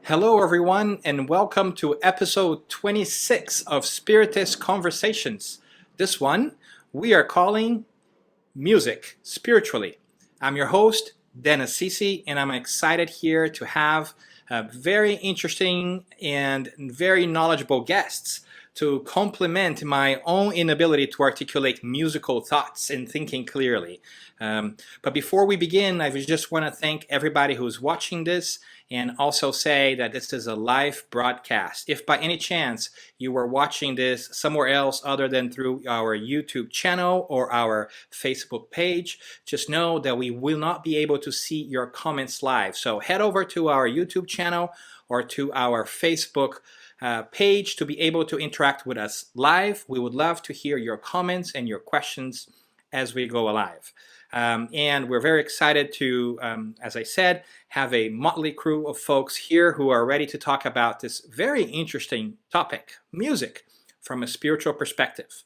Hello, everyone, and welcome to episode 26 of Spiritist Conversations. This one we are calling Music Spiritually. I'm your host, Assisi, and I'm excited here to have very interesting and very knowledgeable guests to complement my own inability to articulate musical thoughts and thinking clearly. But before we begin, I just want to thank everybody who's watching this and also say that this is a live broadcast. If by any chance you were watching this somewhere else other than through our YouTube channel or our Facebook page, just know that we will not be able to see your comments live. So head over to our YouTube channel or to our Facebook page to be able to interact with us live. We would love to hear your comments and your questions as we go live. And we're very excited to, as I said, have a motley crew of folks here who are ready to talk about this very interesting topic, music, from a spiritual perspective.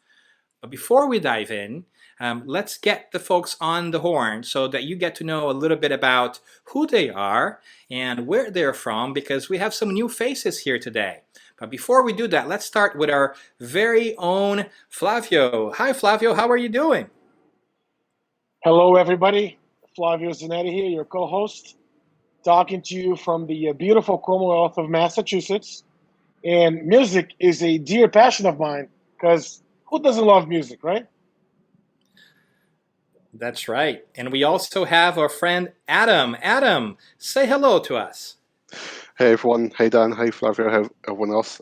But before we dive in, let's get the folks on the horn so that you get to know a little bit about who they are and where they're from, because we have some new faces here today. But before we do that, let's start with our very own Flavio. Hi, Flavio. How are you doing? Hello, everybody. Flavio Zanetti here, your co-host, talking to you from the beautiful Commonwealth of Massachusetts. And music is a dear passion of mine because who doesn't love music, right? That's right. And we also have our friend Adam. Adam, say hello to us. Hey everyone, hey Dan, hey Flavio, hey everyone else.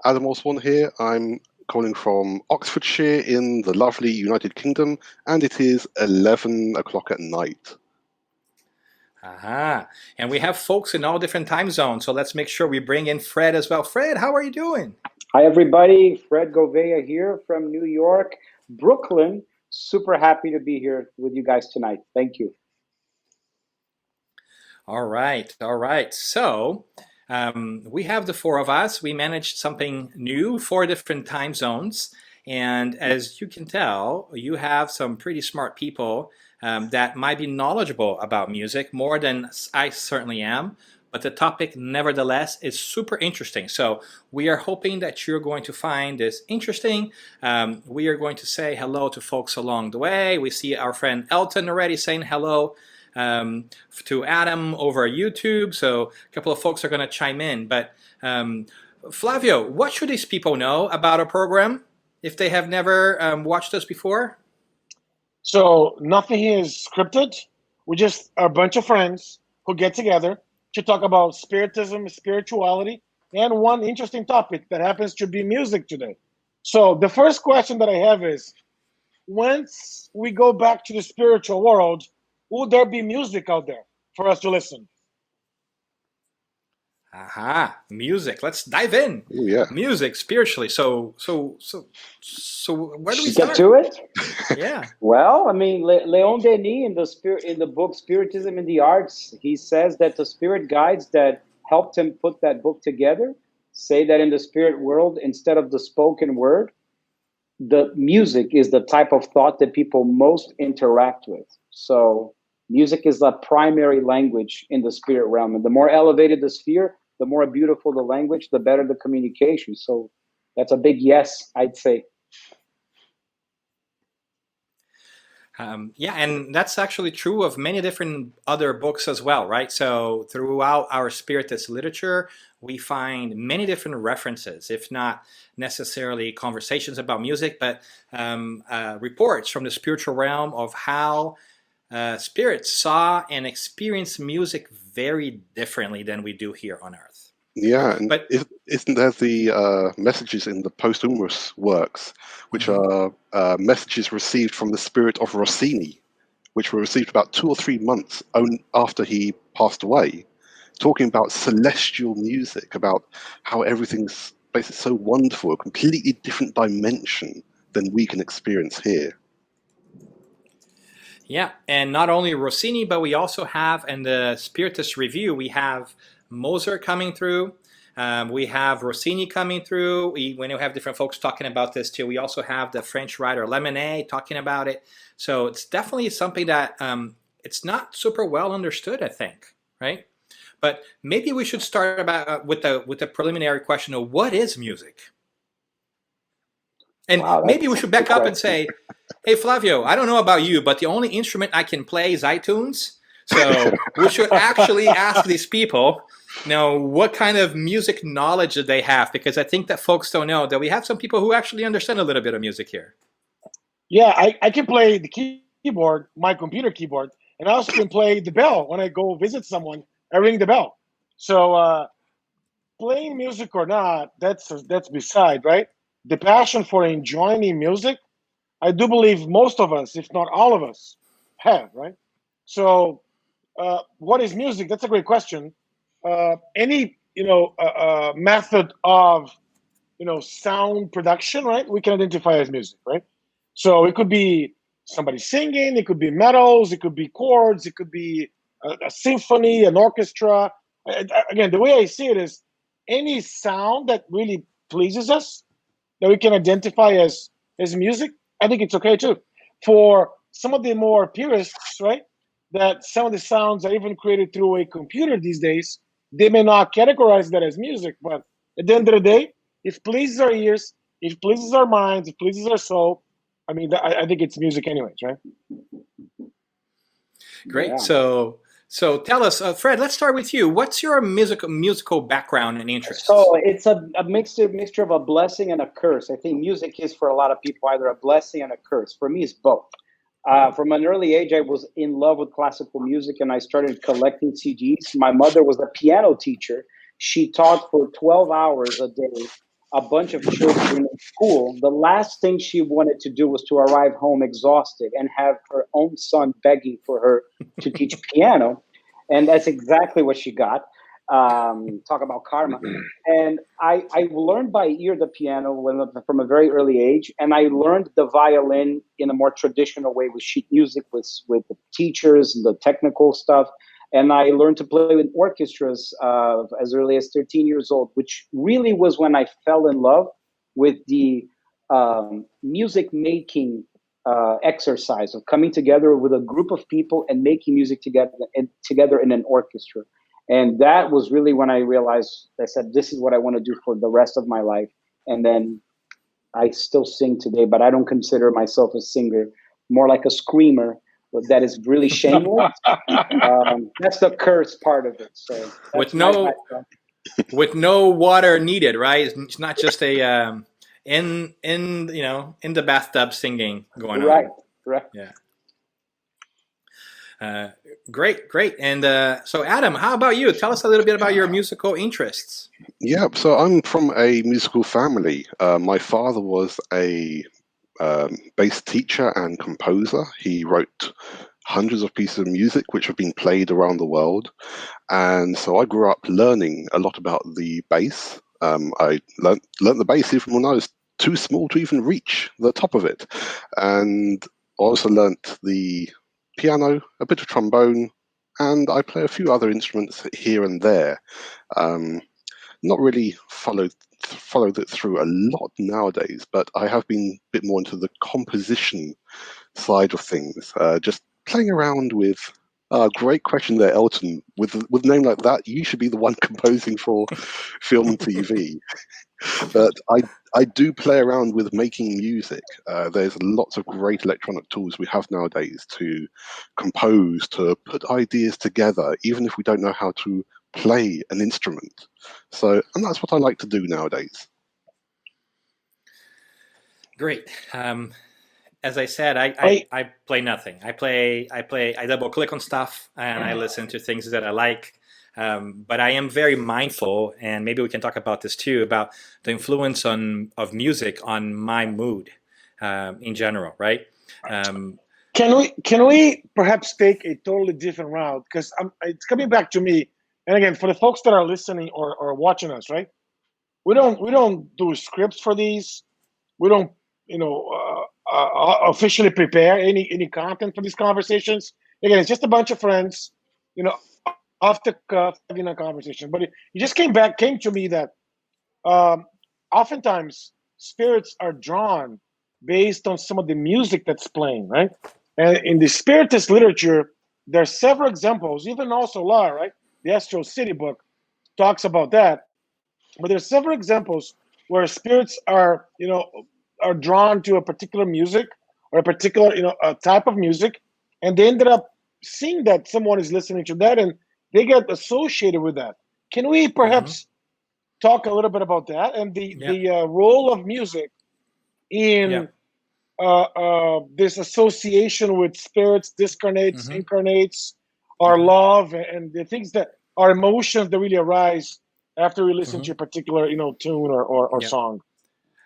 Adam Osborne here. I'm calling from Oxfordshire in the lovely United Kingdom, and it is 11 o'clock at night. Aha. And we have folks in all different time zones, so let's make sure we bring in Fred as well. Fred, how are you doing? Hi, everybody. Fred Gouveia here from New York, Brooklyn. Super happy to be here with you guys tonight. Thank you. All right, all right. So we have the four of us. We managed something new, 4 different time zones. And as you can tell, you have some pretty smart people that might be knowledgeable about music, more than I certainly am. But the topic, nevertheless, is super interesting. So we are hoping that you're going to find this interesting. We are going to say hello to folks along the way. We see our friend Elton already saying hello to Adam over YouTube. So a couple of folks are going to chime in. But Flavio, what should these people know about our program if they have never watched us before? So nothing here is scripted. We're just a bunch of friends who get together to talk about spiritism, spirituality, and one interesting topic that happens to be music today. So the first question that I have is, once we go back to the spiritual world, will there be music out there for us to listen? Aha, music. Let's dive in. Oh yeah. Music spiritually. So where do we Get start? to it? Yeah. Well, I mean, Leon Denis in the book Spiritism in the Arts, he says that the spirit guides that helped him put that book together say that in the spirit world, instead of the spoken word, the music is the type of thought that people most interact with. So music is the primary language in the spirit realm. And the more elevated the sphere, the more beautiful the language, the better the communication. So that's a big yes, I'd say. Yeah, and that's actually true of many different other books as well, right? So throughout our Spiritist literature, we find many different references, if not necessarily conversations about music, but reports from the spiritual realm of how spirits saw and experienced music very differently than we do here on Earth. Yeah, and But isn't there the messages in the posthumous works, which are messages received from the spirit of Rossini, which were received about 2 or 3 months after he passed away, talking about celestial music, about how everything's basically so wonderful, a completely different dimension than we can experience here. yeah, and not only Rossini, but we also have in the Spiritist Review, we have Mozart coming through. We have Rossini coming through. We have different folks talking about this too. We also have the French writer Lamennais talking about it. So it's definitely something that it's not super well understood, I think, right? But maybe we should start about with the preliminary question of what is music? And Wow, maybe we that's should a back good up and question. say, hey, Flavio, I don't know about you, but the only instrument I can play is iTunes. So we should actually ask these people, what kind of music knowledge do they have? Because I think that folks don't know that we have some people who actually understand a little bit of music here. Yeah, I can play the keyboard, my computer keyboard, and I also can play the bell when I go visit someone. I ring the bell. So playing music or not, that's beside, right? The passion for enjoying music, I do believe most of us, if not all of us, have, right? So, what is music? That's a great question. Any method of sound production, right? We can identify as music, right? So it could be somebody singing, it could be medals, it could be chords, it could be a symphony, an orchestra. Again, the way I see it is any sound that really pleases us that we can identify as music, I think it's okay too. For some of the more purists, right, that some of the sounds are even created through a computer these days, they may not categorize that as music, but at the end of the day, it pleases our ears, it pleases our minds, it pleases our soul. I mean, I think it's music anyways, right? Great. Yeah. So tell us, Fred, let's start with you. What's your musical background and interests? So it's a mixture of a blessing and a curse. I think music is for a lot of people either a blessing and a curse. For me, it's both. From an early age, I was in love with classical music and I started collecting CDs. My mother was a piano teacher. She taught for 12 hours a day a bunch of children in school. The last thing she wanted to do was to arrive home exhausted and have her own son begging for her to teach piano. And that's exactly what she got. Talk about karma. And I learned by ear the piano from a very early age. And I learned the violin in a more traditional way with sheet music, with the teachers and the technical stuff. And I learned to play with orchestras as early as 13 years old, which really was when I fell in love with the music making exercise of coming together with a group of people and making music together in an orchestra. And that was really when I realized, I said, this is what I want to do for the rest of my life. And then I still sing today, but I don't consider myself a singer, more like a screamer. But that is really shameless. That's the curse part of it. So with no water needed, right? It's not just a in the bathtub singing going on. Right. Yeah. Great. And so, Adam, how about you? Tell us a little bit about your musical interests. Yeah, so I'm from a musical family. My father was a bass teacher and composer. He wrote hundreds of pieces of music which have been played around the world. And so I grew up learning a lot about the bass. I learned the bass even when I was too small to even reach the top of it. And I also learnt the piano, a bit of trombone, and I play a few other instruments here and there. Not really followed it through a lot nowadays, but I have been a bit more into the composition side of things, just playing around with. Great question there, Elton. With a name like that, you should be the one composing for film and TV. But I do play around with making music. There's lots of great electronic tools we have nowadays to compose, to put ideas together, even if we don't know how to play an instrument. And that's what I like to do nowadays. Great. As I said, I play nothing. I double click on stuff and I listen to things that I like. But I am very mindful, and maybe we can talk about this too, about the influence of music on my mood in general, right? Can we perhaps take a totally different route? Because it's coming back to me. And again, for the folks that are listening or watching us, right? We don't do scripts for these. We don't, officially prepare any content for these conversations. Again, it's just a bunch of friends, off the cuff having a conversation. But it just came to me that oftentimes spirits are drawn based on some of the music that's playing, right? And in the Spiritist literature, there are several examples, even also law, right? the Astro City book, talks about that. But there's several examples where spirits are, are drawn to a particular music or a particular, a type of music, and they ended up seeing that someone is listening to that, and they get associated with that. Can we perhaps talk a little bit about that and the role of music in this association with spirits, discarnates, incarnates, our love, and the things that our emotions that really arise after we listen to a particular tune or song?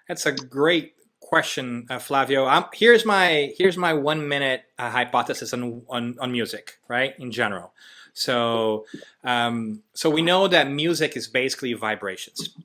That's a great question, Flavio. Here's my 1 minute hypothesis on music, right? In general, so we know that music is basically vibrations,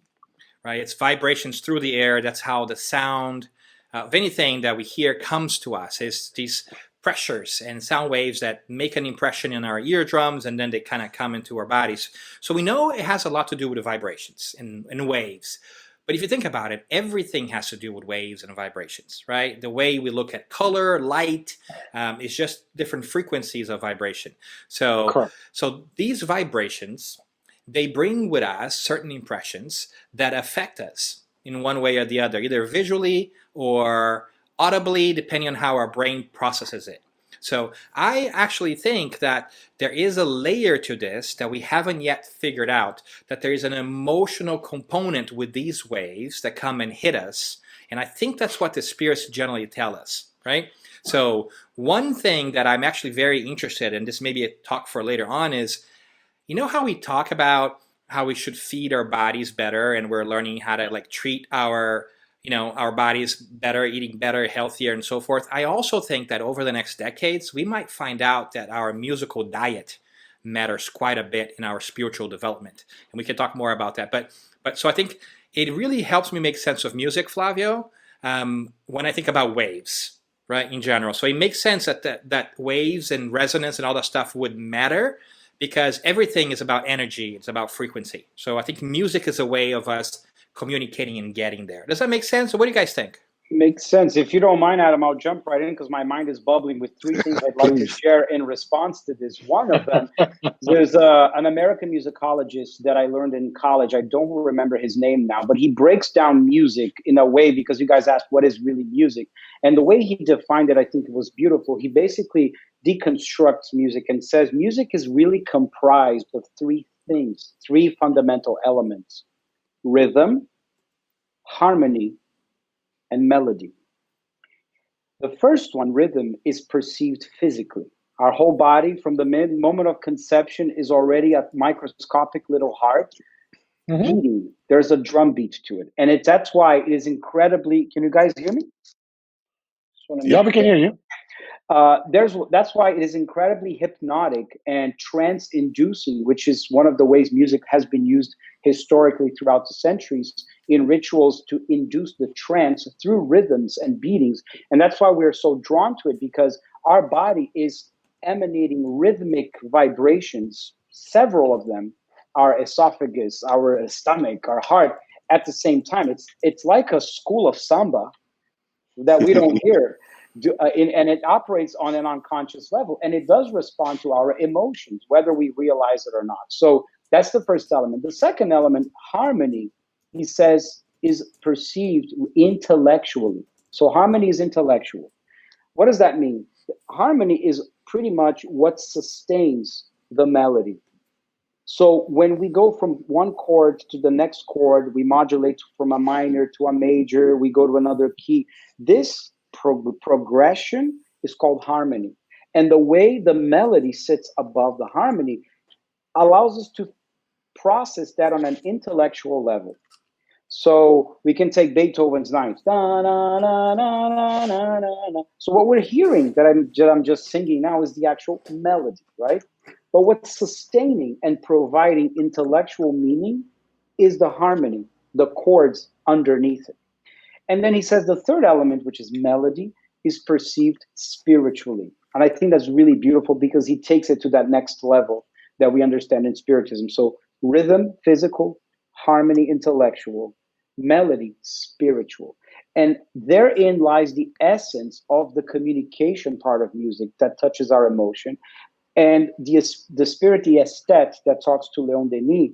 right? It's vibrations through the air. That's how the sound of anything that we hear comes to us. Is these pressures and sound waves that make an impression in our eardrums, and then they kind of come into our bodies. So we know it has a lot to do with the vibrations and waves. But if you think about it, everything has to do with waves and vibrations, right? The way we look at color, light, is just different frequencies of vibration. So these vibrations, they bring with us certain impressions that affect us in one way or the other, either visually or audibly, depending on how our brain processes it. So I actually think that there is a layer to this that we haven't yet figured out, that there is an emotional component with these waves that come and hit us. And I think that's what the spirits generally tell us, right? So one thing that I'm actually very interested in, this may be a talk for later on, is, how we talk about how we should feed our bodies better, and we're learning how to treat our bodies better, eating better, healthier, and so forth. I also think that over the next decades, we might find out that our musical diet matters quite a bit in our spiritual development. And we can talk more about that. But so I think it really helps me make sense of music, Flavio, when I think about waves, right, in general. So it makes sense that waves and resonance and all that stuff would matter, because everything is about energy. It's about frequency. So I think music is a way of us communicating and getting there. Does that make sense? So what do you guys think? Makes sense. If you don't mind, Adam, I'll jump right in because my mind is bubbling with three things I'd like to share in response to this. One of them, there's an American musicologist that I learned in college. I don't remember his name now, but he breaks down music in a way, because you guys asked what is really music. And the way he defined it, I think it was beautiful. He basically deconstructs music and says music is really comprised of three things, three fundamental elements: rhythm, harmony, and melody. The first one, rhythm, is perceived physically. Our whole body, from the moment of conception, is already a microscopic little heart beating. There's a drum beat to it. And that's why it is incredibly... Can you guys hear me? Yeah, we can hear you. That's why it is incredibly hypnotic and trance-inducing, which is one of the ways music has been used historically throughout the centuries in rituals to induce the trance through rhythms and beatings. And that's why we're so drawn to it, because our body is emanating rhythmic vibrations, several of them, our esophagus, our stomach, our heart, at the same time. It's like a school of samba that we don't hear. And it operates on an unconscious level, and it does respond to our emotions, whether we realize it or not. So that's the first element. The second element, harmony, he says, is perceived intellectually. So harmony is intellectual. What does that mean? Harmony is pretty much what sustains the melody. So when we go from one chord to the next chord, we modulate from a minor to a major, we go to another key. This progression is called harmony. And the way the melody sits above the harmony allows us to process that on an intellectual level. So we can take Beethoven's Ninth. Da, na, na, na, na, na, na. So what we're hearing that I'm just singing now is the actual melody, right? But what's sustaining and providing intellectual meaning is the harmony, the chords underneath it. And then he says the third element, which is melody, is perceived spiritually. And I think that's really beautiful because he takes it to that next level that we understand in Spiritism. So rhythm, physical; harmony, intellectual; melody, spiritual. And therein lies the essence of the communication part of music that touches our emotion. And the Spiritist that talks to Leon Denis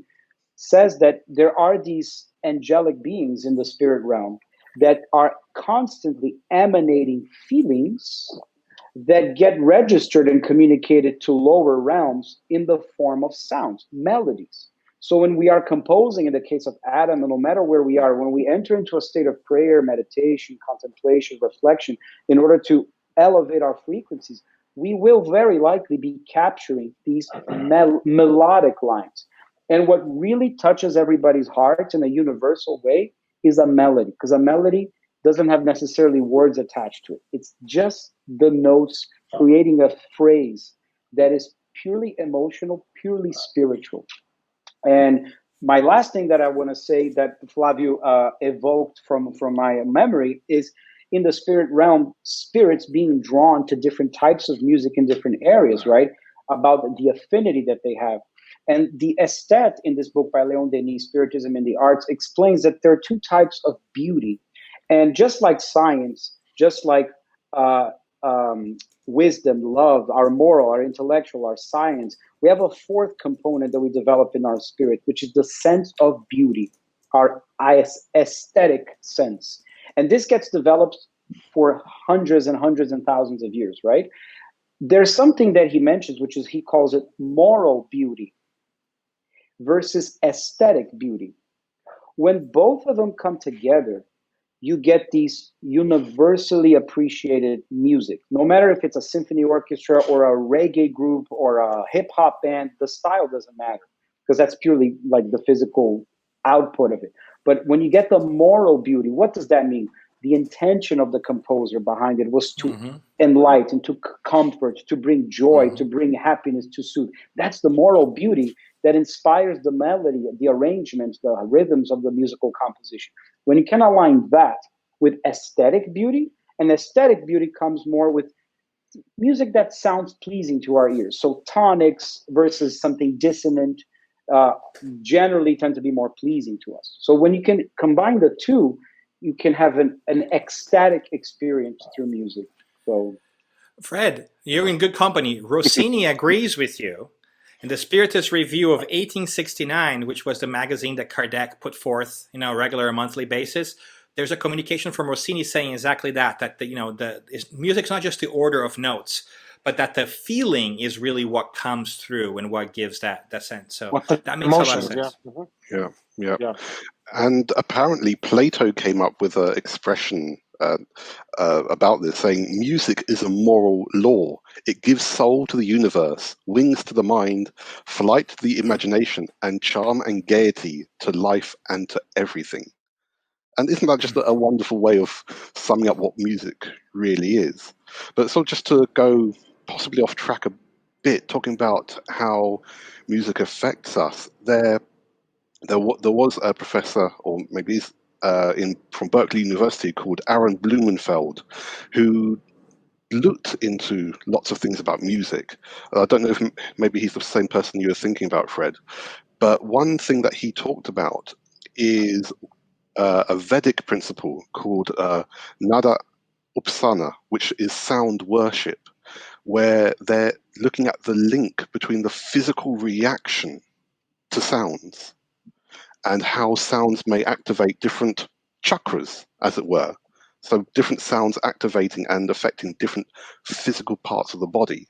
says that there are these angelic beings in the spirit realm that are constantly emanating feelings that get registered and communicated to lower realms in the form of sounds, melodies. So when we are composing, in the case of Adam, and no matter where we are, when we enter into a state of prayer, meditation, contemplation, reflection, in order to elevate our frequencies, we will very likely be capturing these melodic lines. And what really touches everybody's heart in a universal way is a melody, because a melody doesn't have necessarily words attached to it. It's just the notes creating a phrase that is purely emotional, purely spiritual. And my last thing that I want to say that Flavio evoked from my memory is in the spirit realm, spirits being drawn to different types of music in different areas, right? About the affinity that they have. And the aesthete in this book by Leon Denis, Spiritism in the Arts, explains that there are two types of beauty. And just like science, just like wisdom, love, our moral, our intellectual, our science, we have a fourth component that we develop in our spirit, which is the sense of beauty, our aesthetic sense. And this gets developed for hundreds and hundreds and thousands of years, right? There's something that he mentions, which is he calls it moral beauty versus aesthetic beauty. When both of them come together, you get these universally appreciated music. No matter if it's a symphony orchestra or a reggae group or a hip hop band, the style doesn't matter because that's purely like the physical output of it. But when you get the moral beauty, what does that mean? The intention of the composer behind it was to enlighten, to comfort, to bring joy, to bring happiness, to soothe. That's the moral beauty that inspires the melody, the arrangements, the rhythms of the musical composition. When you can align that with aesthetic beauty, and aesthetic beauty comes more with music that sounds pleasing to our ears. So tonics versus something dissonant generally tend to be more pleasing to us. So when you can combine the two, you can have an ecstatic experience through music. So, Fred, you're in good company. Rossini agrees with you. In the Spiritist Review of 1869, which was the magazine that Kardec put forth, on a regular monthly basis, there's a communication from Rossini saying exactly that music's not just the order of notes, but that the feeling is really what comes through and what gives that sense. So that makes a lot of sense. Yeah. And apparently Plato came up with an expression about this, saying music is a moral law. It gives soul to the universe, wings to the mind, flight to the imagination, and charm and gaiety to life and to everything. And isn't that just a wonderful way of summing up what music really is? But so just to go possibly off track a bit, talking about how music affects us, there was a professor, or maybe from Berkeley University, called Aaron Blumenfeld, who looked into lots of things about music. I don't know if maybe he's the same person you were thinking about, Fred. But one thing that he talked about is a Vedic principle called Nada Upasana, which is sound worship, where they're looking at the link between the physical reaction to sounds and how sounds may activate different chakras, as it were. So different sounds activating and affecting different physical parts of the body.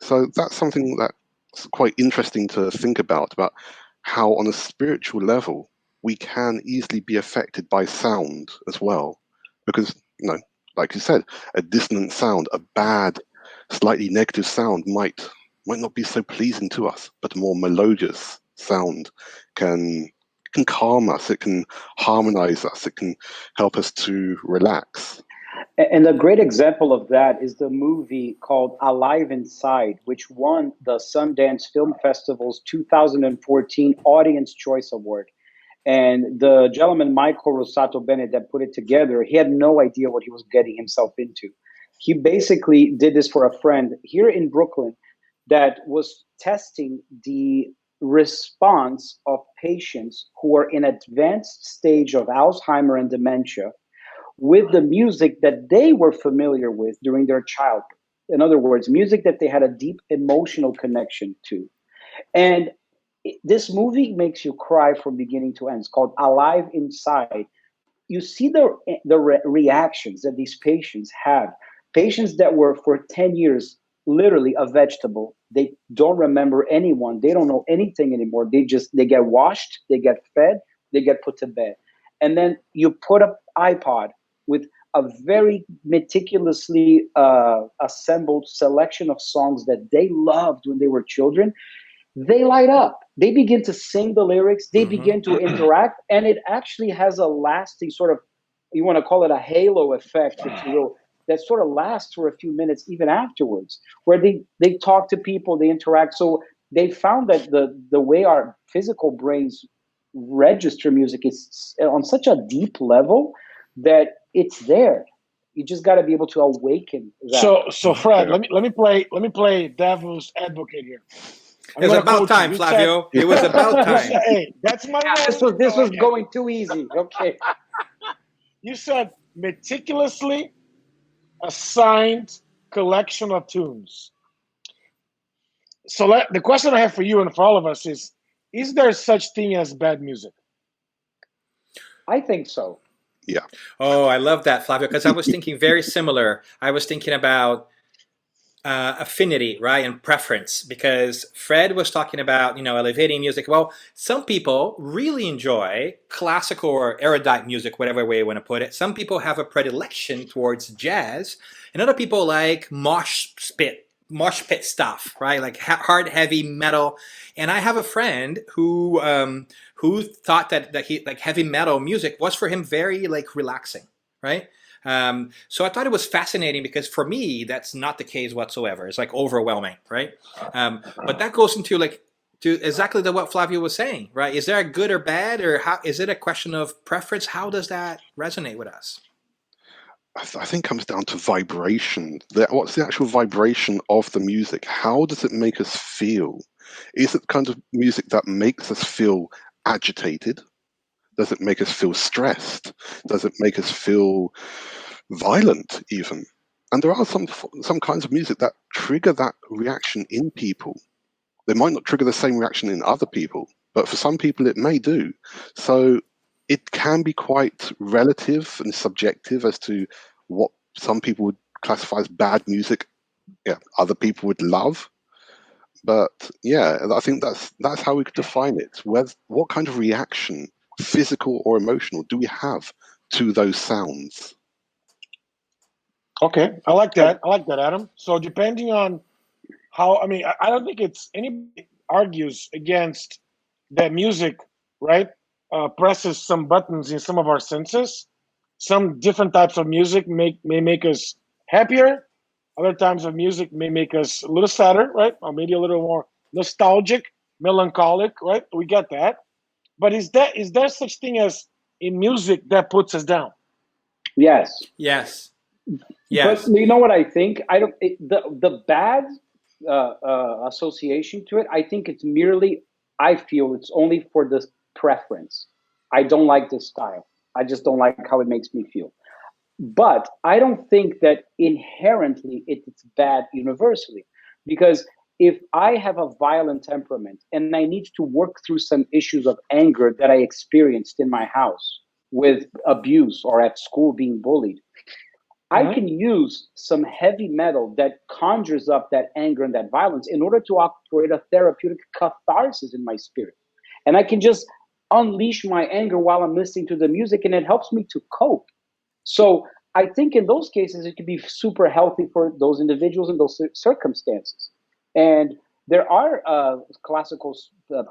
So that's something that's quite interesting to think about how on a spiritual level we can easily be affected by sound as well. Because, like you said, a dissonant sound, a bad, slightly negative sound might not be so pleasing to us, but a more melodious sound can calm us, it can harmonize us, it can help us to relax. And a great example of that is the movie called Alive Inside, which won the Sundance Film Festival's 2014 Audience Choice Award. And the gentleman, Michael Rosato Bennett, that put it together, he had no idea what he was getting himself into. He basically did this for a friend here in Brooklyn that was testing the response of patients who are in advanced stage of Alzheimer and dementia with the music that they were familiar with during their childhood. In other words, music that they had a deep emotional connection to. And this movie makes you cry from beginning to end. It's called Alive Inside. You see the reactions that these patients have. Patients that were for 10 years literally a vegetable. They don't remember anyone. They don't know anything anymore. They get washed, they get fed, they get put to bed. And then you put up iPod with a very meticulously assembled selection of songs that they loved when they were children. They light up. They begin to sing the lyrics. They begin to interact. And it actually has a lasting sort of, you want to call it a halo effect, if you will, that sort of lasts for a few minutes even afterwards, where they talk to people, they interact. So they found that the way our physical brains register music is on such a deep level that it's there. You just got to be able to awaken that. So Fred, let me play devil's advocate here. It was about time, Flavio. It was about time. Hey, that's my role. This was going too easy. Okay. You said meticulously assigned collection of tunes. So the question I have for you and for all of us is there such thing as bad music? I think so. Yeah. Oh, I love that, Flavio, because I was thinking very similar. I was thinking about affinity, right, and preference, because Fred was talking about, elevating music. Well, some people really enjoy classical or erudite music, whatever way you want to put it. Some people have a predilection towards jazz, and other people like mosh pit stuff, right, like hard, heavy metal. And I have a friend who thought that he like heavy metal music was for him very like relaxing, right? So I thought it was fascinating because for me, that's not the case whatsoever. It's like overwhelming, right? But that goes into to exactly what Flavio was saying, right? Is there a good or bad, or how is it a question of preference? How does that resonate with us? I think it comes down to vibration. What's the actual vibration of the music? How does it make us feel? Is it the kind of music that makes us feel agitated? Does it make us feel stressed? Does it make us feel violent even? And there are some kinds of music that trigger that reaction in people. They might not trigger the same reaction in other people, but for some people it may do. So it can be quite relative and subjective as to what some people would classify as bad music, other people would love. But yeah, I think that's how we could define it. What kind of reaction, physical or emotional, do we have to those sounds? Okay, I like that, Adam. So depending on how, I don't think anybody argues against that music, right? Presses some buttons in some of our senses. Some different types of music may make us happier. Other types of music may make us a little sadder, right? Or maybe a little more nostalgic, melancholic, right? We get that. But is there such thing as a music that puts us down? Yes. Yes. But you know what I think? The bad association to it. I think it's merely. I feel it's only for the preference. I don't like this style. I just don't like how it makes me feel. But I don't think that inherently it's bad universally, because if I have a violent temperament and I need to work through some issues of anger that I experienced in my house with abuse or at school being bullied, I can use some heavy metal that conjures up that anger and that violence in order to create a therapeutic catharsis in my spirit. And I can just unleash my anger while I'm listening to the music, and it helps me to cope. So I think in those cases, it can be super healthy for those individuals in those circumstances. And there are classical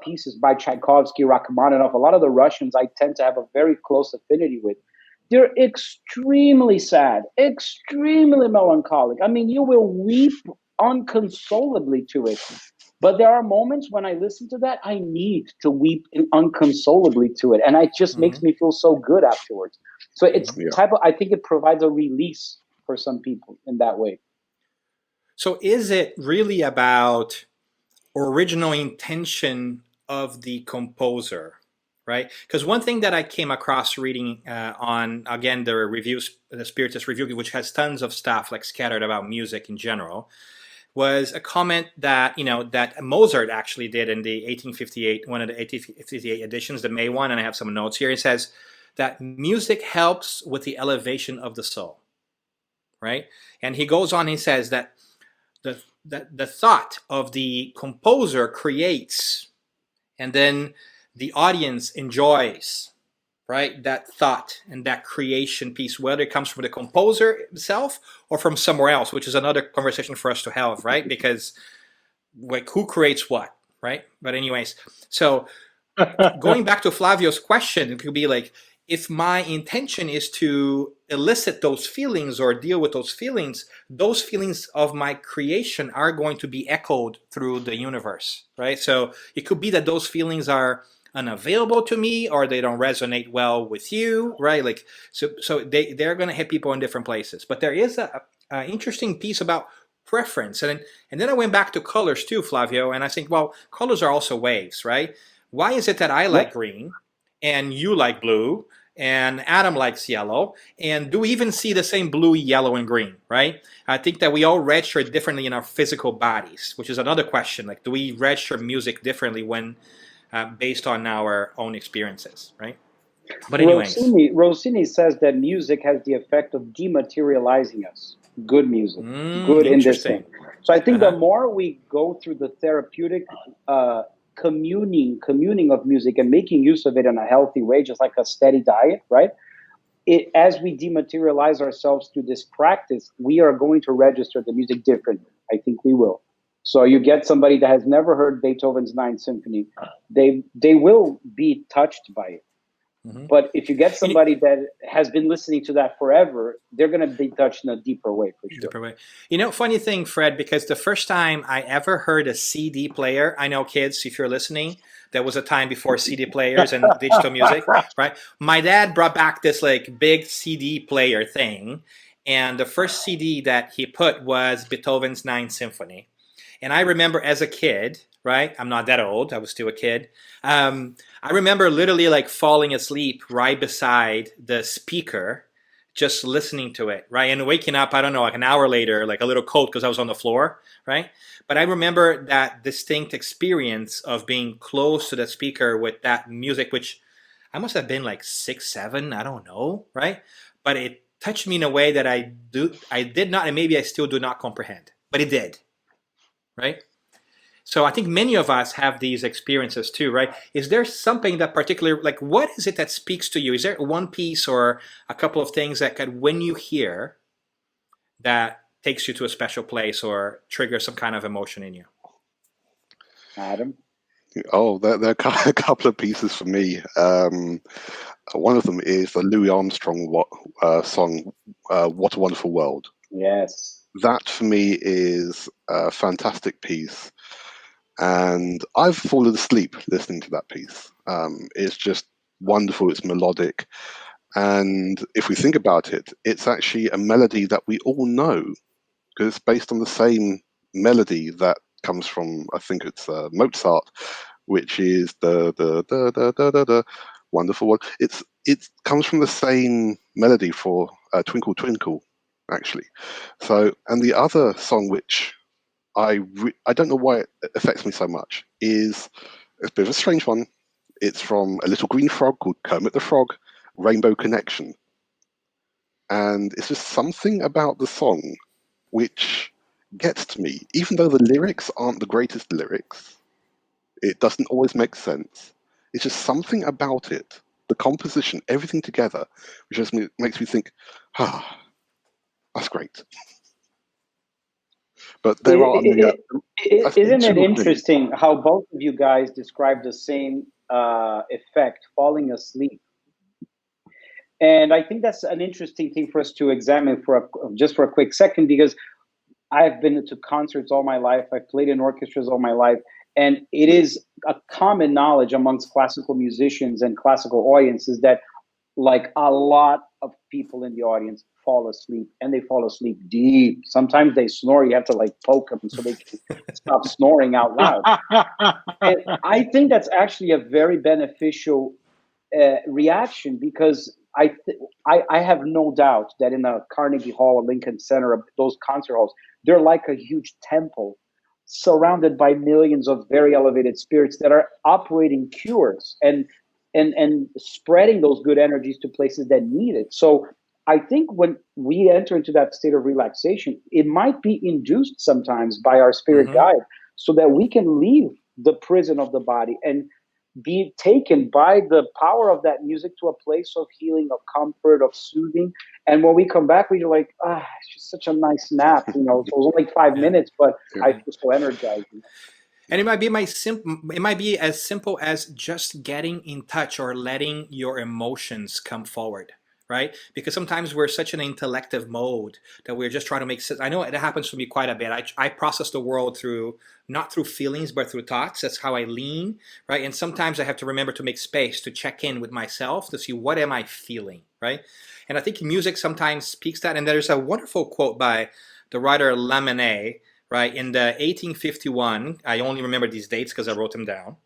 pieces by Tchaikovsky, Rachmaninoff, a lot of the Russians I tend to have a very close affinity with. They're extremely sad, extremely melancholic. I mean, you will weep unconsolably to it. But there are moments when I listen to that, I need to weep unconsolably to it. And it just makes me feel so good afterwards. So it's I think it provides a release for some people in that way. So is it really about original intention of the composer? right? Because one thing that I came across reading on, again, the reviews, the Spiritist review, which has tons of stuff like scattered about music in general, was a comment that that Mozart actually did in the 1858, one of the 1858 editions, the May one, and I have some notes here. It says that music helps with the elevation of the soul, right? And he goes on, he says that the thought of the composer creates, and then the audience enjoys, right? That thought and that creation piece, whether it comes from the composer himself or from somewhere else, which is another conversation for us to have, right? Because like who creates what, right? But anyways, so going back to Flavio's question, it could be like, if my intention is to elicit those feelings or deal with those feelings of my creation are going to be echoed through the universe, right? So it could be that those feelings are unavailable to me, or they don't resonate well with you, right? Like so they're going to hit people in different places. But there is a interesting piece about preference, and then I went back to colors too, Flavio, and I think, well, colors are also waves, right? Why is it that I like green and you like blue and Adam likes yellow, and do we even see the same blue, yellow, and green, right? I think that we all register differently in our physical bodies, which is another question. Like, do we register music differently when based on our own experiences, right? But anyways, Rossini says that music has the effect of dematerializing us. Good music, good in this thing. So I think the more we go through the therapeutic communing of music and making use of it in a healthy way, just like a steady diet, right? As we dematerialize ourselves through this practice, we are going to register the music differently. I think we will. So you get somebody that has never heard Beethoven's Ninth Symphony, they will be touched by it. Mm-hmm. But if you get somebody that has been listening to that forever, they're going to be touched in a deeper way, for sure. Deeper way. Funny thing, Fred, because the first time I ever heard a CD player, I know kids, if you're listening, there was a time before CD players and digital music, right? My dad brought back this like big CD player thing, and the first CD that he put was Beethoven's Ninth Symphony. And I remember as a kid, right? I'm not that old. I was still a kid. I remember literally like falling asleep right beside the speaker, just listening to it, right? And waking up, I don't know, like an hour later, like a little cold because I was on the floor, right? But I remember that distinct experience of being close to the speaker with that music, which I must have been like 6, 7, I don't know, right? But it touched me in a way that I did not, and maybe I still do not comprehend, but it did, right? So I think many of us have these experiences too, right? Is there something that particularly, like, what is it that speaks to you? Is there one piece or a couple of things that could, when you hear, that takes you to a special place or triggers some kind of emotion in you? Adam? Oh, there are a couple of pieces for me. One of them is the Louis Armstrong song, What a Wonderful World. Yes. That for me is a fantastic piece. And I've fallen asleep listening to that piece. It's just wonderful. It's melodic. And if we think about it, it's actually a melody that we all know, because it's based on the same melody that comes from, I think it's Mozart, which is the wonderful one. It comes from the same melody for Twinkle Twinkle, actually. So, and the other song which I don't know why it affects me so much is a bit of a strange one. It's from a little green frog called Kermit the Frog, Rainbow Connection. And it's just something about the song which gets to me, even though the lyrics aren't the greatest lyrics. It doesn't always make sense. It's just something about it, the composition, everything together, which just makes me think, that's great. But there are. Isn't it interesting how both of you guys describe the same effect, falling asleep? And I think that's an interesting thing for us to examine for a quick second, because I've been to concerts all my life. I've played in orchestras all my life. And it is a common knowledge amongst classical musicians and classical audiences that, like, a lot of people in the audience fall asleep, and they fall asleep deep. Sometimes they snore. You have to like poke them so they can stop snoring out loud. And I think that's actually a very beneficial reaction, because I have no doubt that in a Carnegie Hall, a Lincoln Center, those concert halls, they're like a huge temple surrounded by millions of very elevated spirits that are operating cures and spreading those good energies to places that need it. So I think when we enter into that state of relaxation, it might be induced sometimes by our spirit guide, so that we can leave the prison of the body and be taken by the power of that music to a place of healing, of comfort, of soothing. And when we come back, we're like, it's just such a nice nap. So it was only 5 minutes, but I feel so energized. And it might be as simple as just getting in touch or letting your emotions come forward, right? Because sometimes we're such an intellective mode that we're just trying to make sense. I know it happens to me quite a bit. I process the world not through feelings, but through thoughts. That's how I lean, right? And sometimes I have to remember to make space to check in with myself to see what am I feeling, right? And I think music sometimes speaks that. And there's a wonderful quote by the writer Lamennais, right, in the 1851, I only remember these dates because I wrote them down,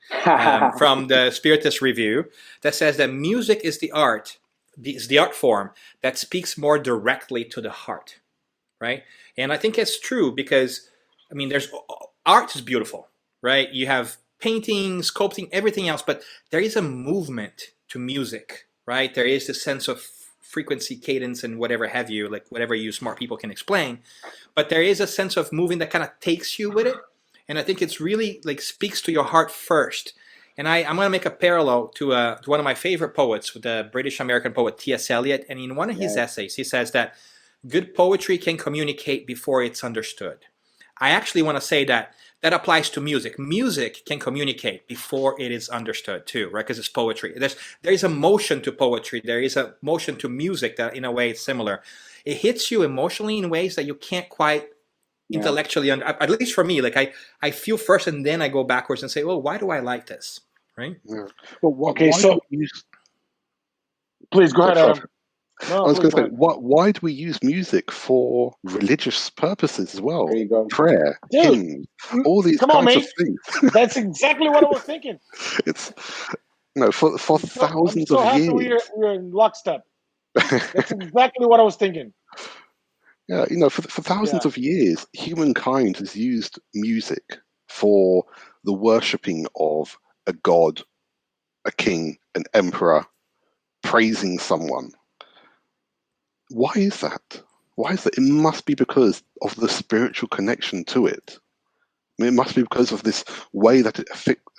from the Spiritist Review, that says that music is the art form that speaks more directly to the heart, right? And I think it's true because, I mean, art is beautiful, right? You have painting, sculpting, everything else, but there is a movement to music, right? There is this sense of frequency, cadence, and whatever have you, like whatever you smart people can explain. But there is a sense of moving that kind of takes you with it. And I think it's really like speaks to your heart first. And I'm going to make a parallel to one of my favorite poets, the British-American poet T.S. Eliot. And in one of his essays, he says that good poetry can communicate before it's understood. I actually want to say that applies to music. Music can communicate before it is understood too, right? Because it's poetry. There is a motion to poetry. There is a motion to music that in a way is similar. It hits you emotionally in ways that you can't quite intellectually, at least for me, like I feel first and then I go backwards and say, well, why do I like this, right? Yeah. Well, please go ahead, Adam. No, I was going to say, why do we use music for religious purposes as well? There you go. Prayer, hymns, all these kinds of things. That's exactly what I was thinking. It's for thousands I'm so of happy years. we're in lockstep. That's exactly what I was thinking. Yeah, for thousands of years, humankind has used music for the worshipping of a god, a king, an emperor, praising someone. Why is that? It must be because of the spiritual connection to it. I mean, it must be because of this way that it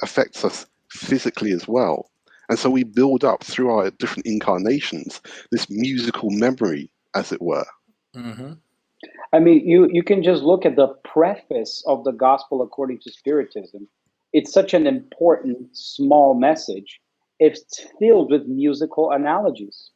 affects us physically as well. And so we build up through our different incarnations this musical memory, as it were. Mm-hmm. I mean, you can just look at the preface of the Gospel according to Spiritism. It's such an important small message. It's filled with musical analogies.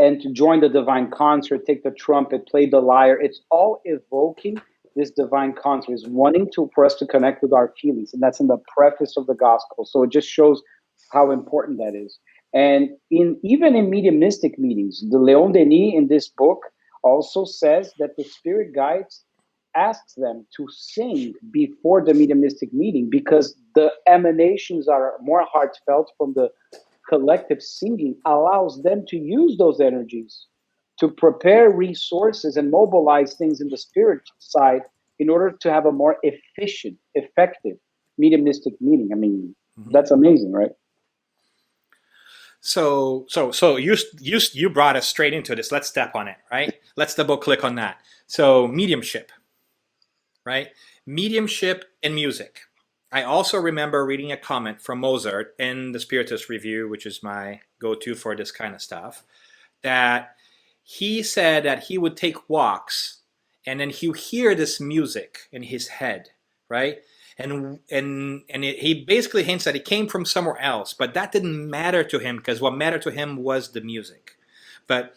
And to join the divine concert, take the trumpet, play the lyre, it's all evoking this divine concert, is wanting for us to connect with our feelings. And that's in the preface of the gospel. So it just shows how important that is. And even in mediumistic meetings, the Leon Denis in this book also says that the spirit guides asks them to sing before the mediumistic meeting because the emanations are more heartfelt from the collective singing, allows them to use those energies to prepare resources and mobilize things in the spirit side in order to have a more efficient, effective mediumistic meeting. I mean, that's amazing, right? So you brought us straight into this. Let's step on it, right? Let's double click on that. So mediumship, right? Mediumship and music. I also remember reading a comment from Mozart in the Spiritist Review, which is my go-to for this kind of stuff, that he said that he would take walks and then he would hear this music in his head, right? And he basically hints that it came from somewhere else, but that didn't matter to him because what mattered to him was the music. But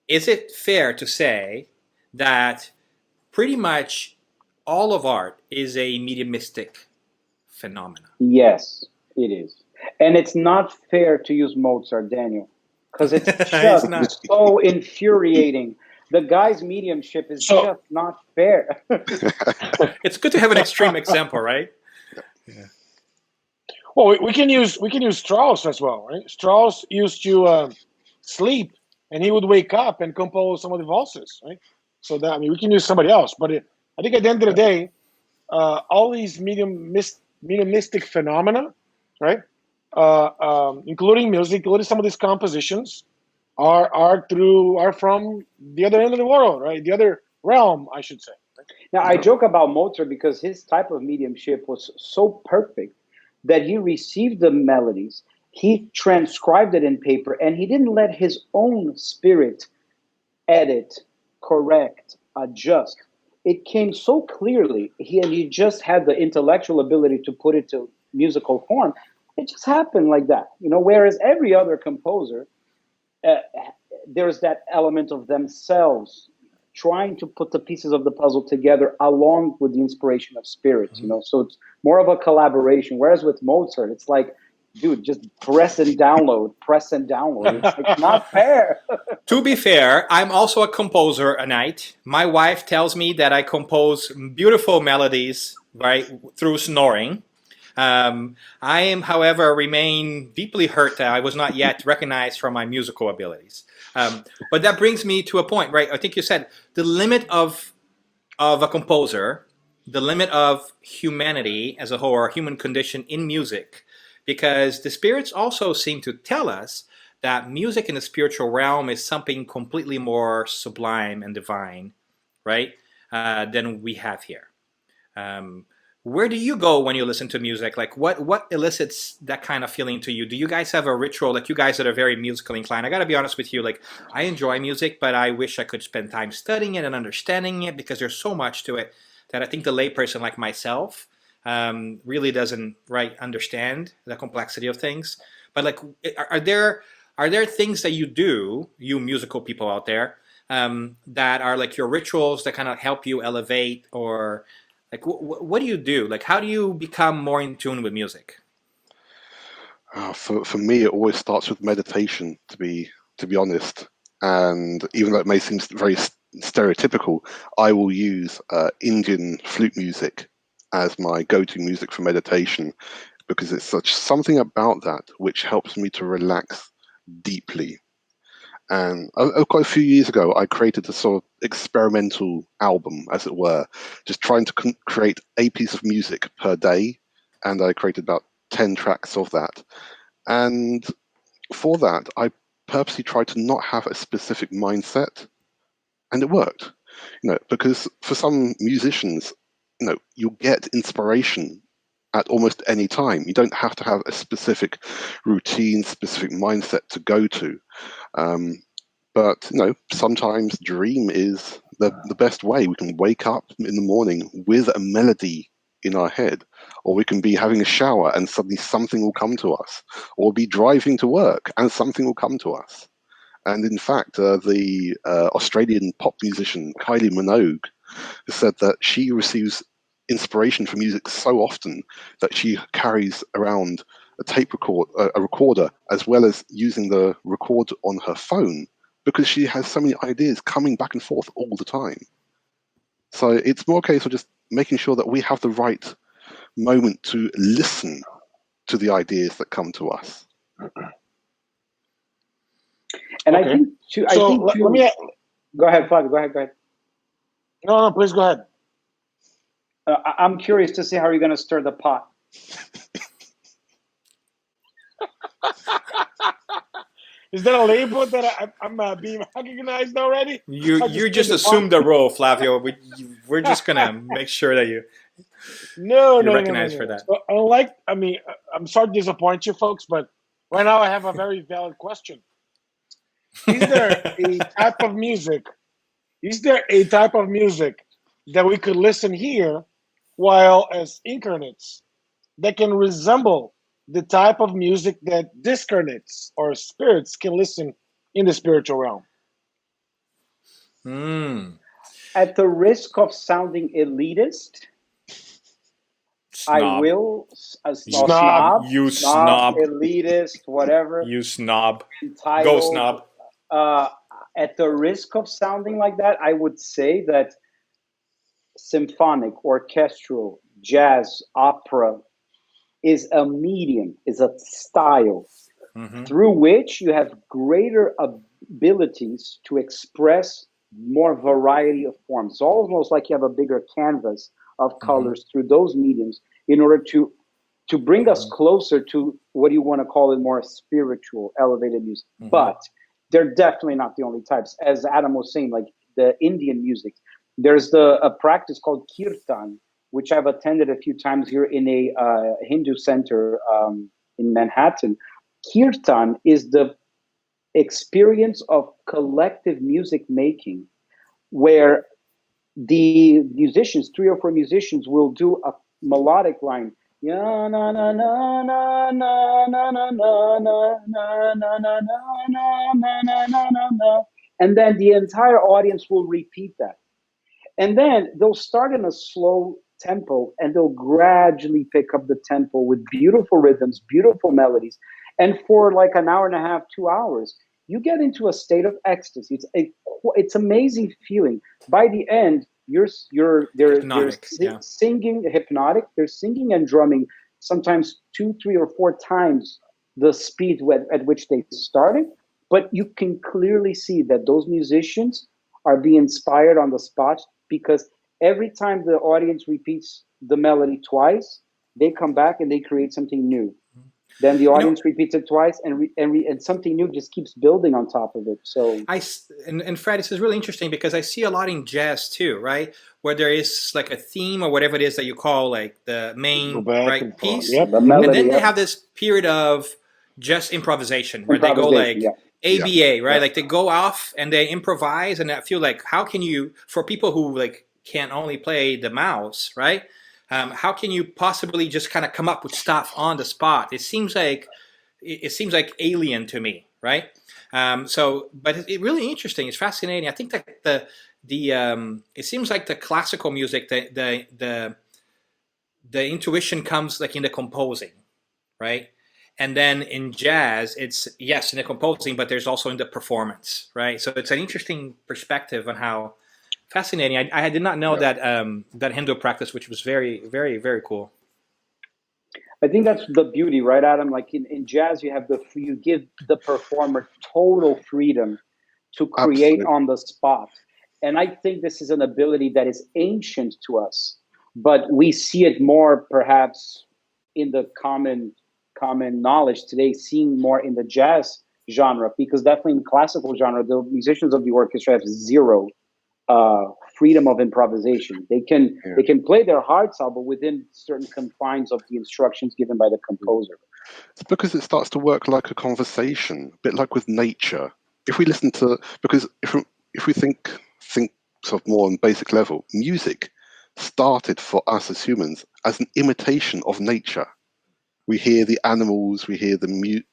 is it fair to say that pretty much all of art is a mediumistic phenomenon? Yes, it is. And it's not fair to use Mozart, Daniel, because it's just so infuriating. The guy's mediumship is just not fair. It's good to have an extreme example, right? Yeah. Well, we can use Strauss as well, right? Strauss used to sleep, and he would wake up and compose some of the valses, right? So that, I mean, we can use somebody else, but I think at the end of the day, all these mediumistic phenomena, right? Including music, including some of these compositions, are from the other end of the world, right? The other realm, I should say. Now, I joke about Mozart because his type of mediumship was so perfect that he received the melodies, he transcribed it in paper, and he didn't let his own spirit edit, correct, adjust. It came so clearly, and he just had the intellectual ability to put it to musical form. It just happened like that, whereas every other composer, uh, there's that element of themselves trying to put the pieces of the puzzle together along with the inspiration of spirits, so it's more of a collaboration. Whereas with Mozart, it's like, dude, just press and download. It's like not fair. To be fair, I'm also a composer, a night. My wife tells me that I compose beautiful melodies, right, through snoring. I am, however, remain deeply hurt that I was not yet recognized for my musical abilities. But that brings me to a point, right? I think you said the limit of a composer, the limit of humanity as a whole, or human condition in music, because the spirits also seem to tell us that music in the spiritual realm is something completely more sublime and divine, right, than we have here. Where do you go when you listen to music? Like, what elicits that kind of feeling to you? Do you guys have a ritual? Like, you guys that are very musically inclined, I got to be honest with you. Like, I enjoy music, but I wish I could spend time studying it and understanding it, because there's so much to it that I think the layperson like myself really doesn't understand the complexity of things. But like, are there things that you do, you musical people out there, that are like your rituals that kind of help you elevate, or like, what do you do? Like, how do you become more in tune with music? For me, it always starts with meditation. To be honest, and even though it may seem very stereotypical, I will use Indian flute music as my go-to music for meditation, because it's something about that which helps me to relax deeply. And quite a few years ago, I created a sort of experimental album, as it were, just trying to create a piece of music per day. And I created about 10 tracks of that. And for that, I purposely tried to not have a specific mindset. And it worked, because for some musicians, you'll get inspiration at almost any time. You don't have to have a specific routine, specific mindset to go to. But sometimes dream is the best way. We can wake up in the morning with a melody in our head, or we can be having a shower and suddenly something will come to us, or be driving to work and something will come to us. And in fact, the Australian pop musician Kylie Minogue has said that she receives inspiration for music so often that she carries around a recorder, as well as using the recorder on her phone, because she has so many ideas coming back and forth all the time. So it's more a case of just making sure that we have the right moment to listen to the ideas that come to us. And Okay. Let me. Go ahead, Flavio. Go ahead. No, please go ahead. I'm curious to see how you're going to stir the pot. Is that a label that I'm being recognized already? You just assumed the role, Flavio. We're just gonna make sure that you're recognized for that. So, I'm sorry to disappoint you folks, but right now I have a very valid question. Is there a type of music? Is there a type of music that we could listen here, while as incarnates, that can resemble the type of music that discarnates or spirits can listen in the spiritual realm? At the risk of sounding elitist, Snob. I will Snob. You snob. Elitist, whatever. You snob. Entitled, Go snob. At the risk of sounding like that, I would say that symphonic, orchestral, jazz, opera, is a medium, is a style Mm-hmm. through which you have greater abilities to express more variety of forms. It's almost like you have a bigger canvas of colors through those mediums in order to bring us closer to what you want to call it, more spiritual, elevated music. But they're definitely not the only types. As Adam was saying, like the Indian music, there's a practice called kirtan, which I've attended a few times here in a Hindu center in Manhattan. Kirtan is the experience of collective music making, where the musicians, 3 or 4 musicians, will do a melodic line, ya na na na na na na na na na na na na na na na na na, and then the entire audience will repeat that. And then they'll start in a slow tempo and they'll gradually pick up the tempo with beautiful rhythms, beautiful melodies. And for like an hour and a half, 2 hours, you get into a state of ecstasy. It's amazing feeling. By the end, they're Hypnotic, yeah. singing hypnotic. They're singing and drumming sometimes 2, 3, or 4 times the speed at which they started. But you can clearly see that those musicians are being inspired on the spot, because every time the audience repeats the melody twice, they come back and they create something new. Then the audience repeats it twice, and something new just keeps building on top of it. So and Fred, this is really interesting because I see a lot in jazz too, right? Where there is like a theme or whatever it is that you call like the main piece, Yep. the melody, and then they have this period of just improvisation where they go like ABA, right? Like they go off and they improvise, and I feel like how can you, for people who like can only play the mouse, right? How can you possibly just kind of come up with stuff on the spot? It seems like alien to me, right? But it's really interesting. It's fascinating. I think that it seems like the classical music, the intuition comes like in the composing, right? And then in jazz, it's yes in the composing, but there's also in the performance, right? So it's an interesting perspective on how. Fascinating. I did not know that Hindu practice, which was very, very, very cool. I think that's the beauty, right, Adam? Like in jazz, you give the performer total freedom to create on the spot. And I think this is an ability that is ancient to us, but we see it more perhaps in the common knowledge today, seeing more in the jazz genre, because definitely in classical genre, the musicians of the orchestra have zero freedom of improvisation. They can play their hearts out, but within certain confines of the instructions given by the composer. It's because it starts to work like a conversation, a bit like with nature. If we listen to, because if we think sort of more on basic level, music started for us as humans as an imitation of nature. We hear the animals, we hear the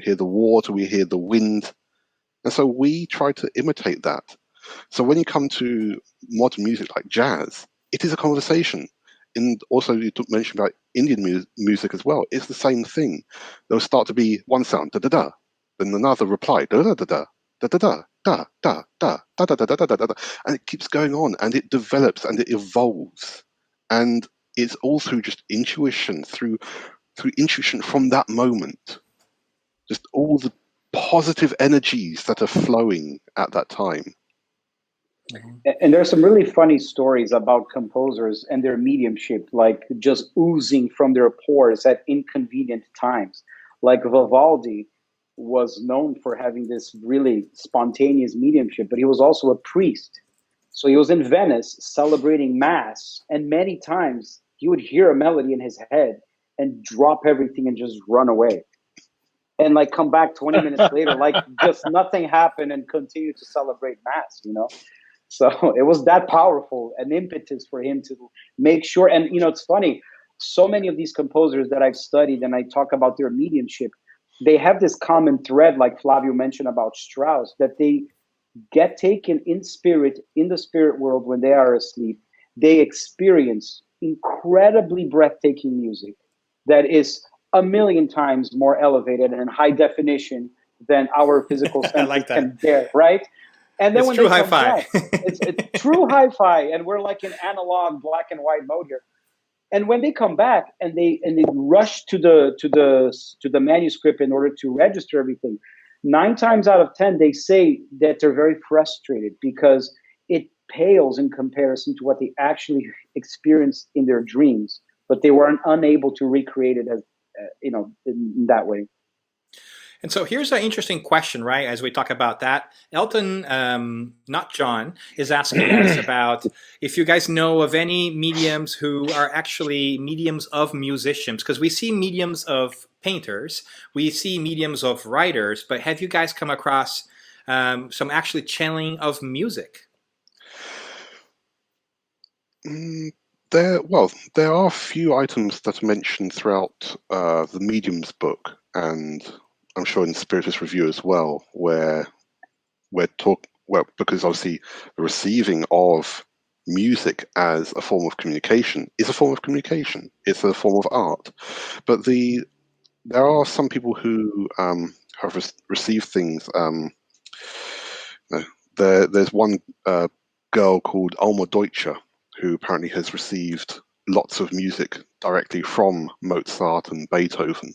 hear the water, we hear the wind, and so we try to imitate that. So when you come to modern music like jazz, it is a conversation. And also you mentioned about Indian music as well. It's the same thing. There'll start to be one sound, da-da-da, then another reply, da-da-da-da, da-da-da, da-da-da, da-da-da-da-da-da, and it keeps going on, and it develops and it evolves. And it's all through just intuition, through intuition from that moment. Just all the positive energies that are flowing at that time. And there's some really funny stories about composers and their mediumship, like just oozing from their pores at inconvenient times. Like Vivaldi was known for having this really spontaneous mediumship, but he was also a priest. So he was in Venice celebrating Mass, and many times he would hear a melody in his head and drop everything and just run away. And like come back 20 minutes later, like just nothing happened, and continue to celebrate Mass, So it was that powerful, an impetus for him to make sure. And, it's funny, so many of these composers that I've studied and I talk about their mediumship, they have this common thread, like Flavio mentioned about Strauss, that they get taken in spirit, in the spirit world when they are asleep. They experience incredibly breathtaking music that is a million times more elevated and high definition than our physical senses can bear, right? And then it's when true they come hi-fi. back, it's true hi-fi, and we're like in analog black and white mode here. And when they come back and they rush to the manuscript in order to register everything, 9 times out of 10 they say that they're very frustrated because it pales in comparison to what they actually experienced in their dreams, but they weren't unable to recreate it as in that way. And so here's an interesting question, right? As we talk about that, Elton, not John, is asking us about if you guys know of any mediums who are actually mediums of musicians, because we see mediums of painters, we see mediums of writers, but have you guys come across some actually channeling of music? There are a few items that are mentioned throughout the Medium's book, and I'm sure in Spiritist Review as well, where because obviously the receiving of music as a form of communication is a form of communication. It's a form of art, but there are some people who have received things. There's one girl called Alma Deutscher who apparently has received lots of music directly from Mozart and Beethoven.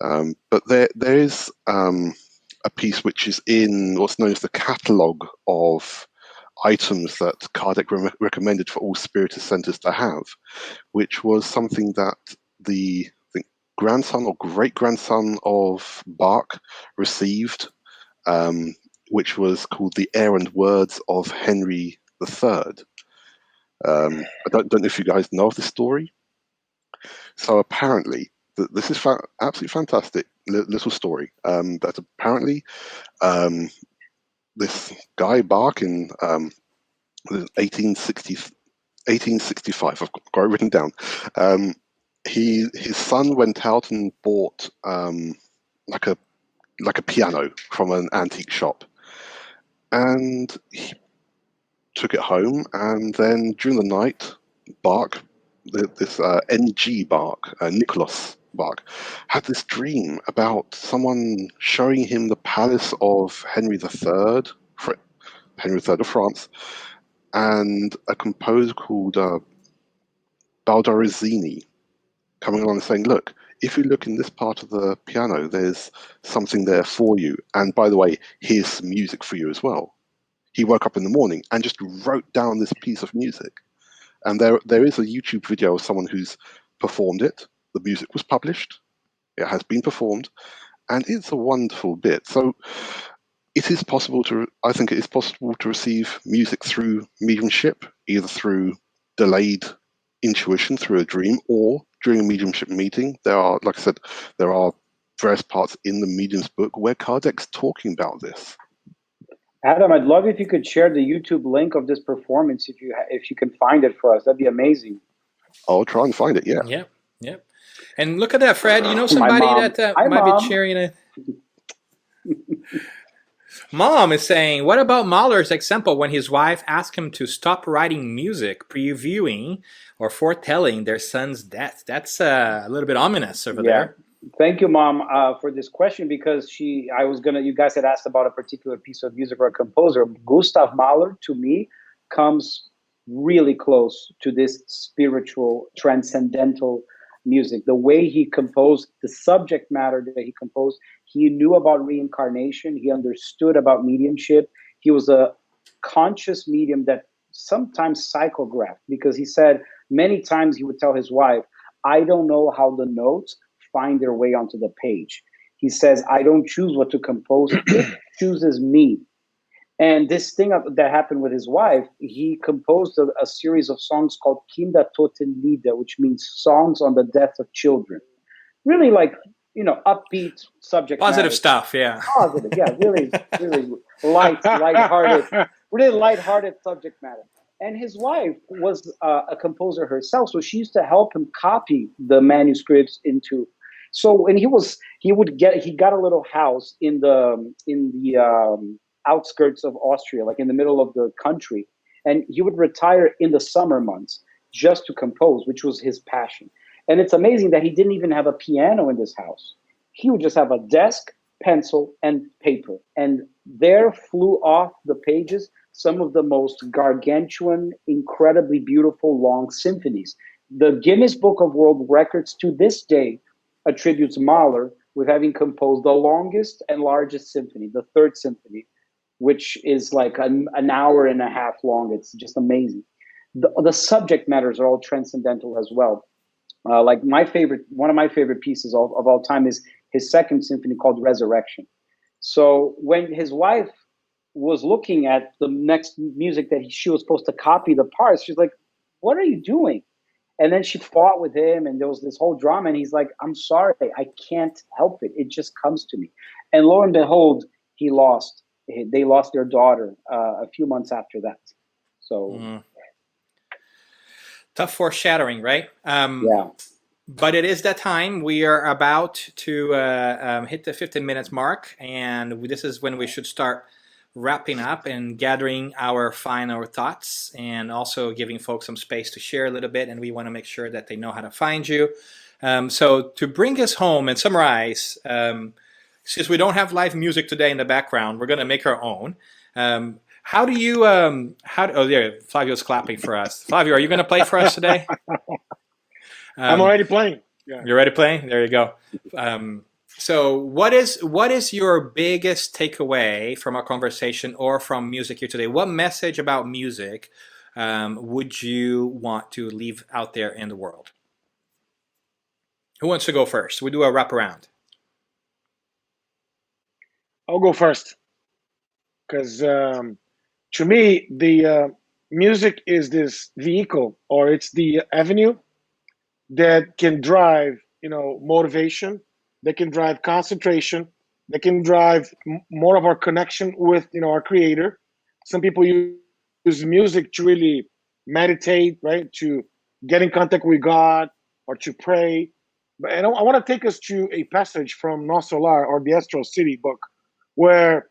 But there is a piece which is in what's known as the catalogue of items that Kardec recommended for all Spiritist centres to have, which was something that the grandson or great-grandson of Bach received, which was called The Air and Words of Henry III. I don't know if you guys know of this story. So apparently, this is absolutely fantastic little story. That apparently this guy Bach in 1865, I've got it written down. His son went out and bought like a piano from an antique shop, and he took it home. And then during the night, Bach, this N.G. Bach, Nicholas Bach, had this dream about someone showing him the palace of Henry III, Henry III of France, and a composer called Baldassini coming along and saying, look, if you look in this part of the piano, there's something there for you. And by the way, here's some music for you as well. He woke up in the morning and just wrote down this piece of music. And there is a YouTube video of someone who's performed it. The music was published. It has been performed. And it's a wonderful bit. So I think it is possible to receive music through mediumship, either through delayed intuition through a dream or during a mediumship meeting. There are, like I said, there are various parts in the Medium's book where Kardec's talking about this. Adam, I'd love if you could share the YouTube link of this performance if you can find it for us. That'd be amazing. I'll try and find it. Yeah. Yep. And look at that, Fred. You know somebody that might be sharing it. Mom is saying, what about Mahler's example when his wife asked him to stop writing music, previewing or foretelling their son's death? That's a little bit ominous over there. Thank you, Mom, for this question, because you guys had asked about a particular piece of music or a composer. Gustav Mahler, to me, comes really close to this spiritual, transcendental music. The way he composed, the subject matter that he composed, he knew about reincarnation. He understood about mediumship. He was a conscious medium that sometimes psychographed, because he said many times he would tell his wife, I don't know how the notes find their way onto the page. He says, I don't choose what to compose. It chooses me. And this thing that happened with his wife, he composed a series of songs called Kindertotenlieder, which means songs on the death of children. Really upbeat subject Positive matter. stuff, yeah. Positive, yeah, really lighthearted, really lighthearted subject matter. And his wife was a composer herself, so she used to help him copy the manuscripts into. So when he got a little house in the outskirts of Austria, like in the middle of the country, and he would retire in the summer months just to compose, which was his passion. And it's amazing that he didn't even have a piano in this house. He would just have a desk, pencil, and paper. And there flew off the pages some of the most gargantuan, incredibly beautiful long symphonies. The Guinness Book of World Records to this day attributes Mahler with having composed the longest and largest symphony, the Third Symphony, which is like an hour and a half long. It's just amazing. The subject matters are all transcendental as well. Like one of my favorite pieces of all time is his Second Symphony called Resurrection. So when his wife was looking at the next music that she was supposed to copy the parts, she's like, "What are you doing?" And then she fought with him, and there was this whole drama. And he's like, "I'm sorry, I can't help it. It just comes to me." And lo and behold, they lost their daughter a few months after that. So tough foreshadowing, right? yeah. But it is that time. We are about to hit the 15 minutes mark, and this is when we should start wrapping up and gathering our final thoughts, and also giving folks some space to share a little bit. And we want to make sure that they know how to find you. So to bring us home and summarize, since we don't have live music today in the background, we're going to make our own. How do you? Oh, yeah, Flavio's clapping for us. Flavio, are you going to play for us today? I'm already playing. Yeah. You're already playing? There you go. So what is your biggest takeaway from our conversation or from music here today? What message about music would you want to leave out there in the world? Who wants to go first? We do a wraparound. I'll go first. Because to me, the music is this vehicle, or it's the avenue that can drive, motivation, that can drive concentration, that can drive more of our connection with, our creator. Some people use music to really meditate, right? To get in contact with God or to pray. And I want to take us to a passage from No Solar, or the Astral City book, where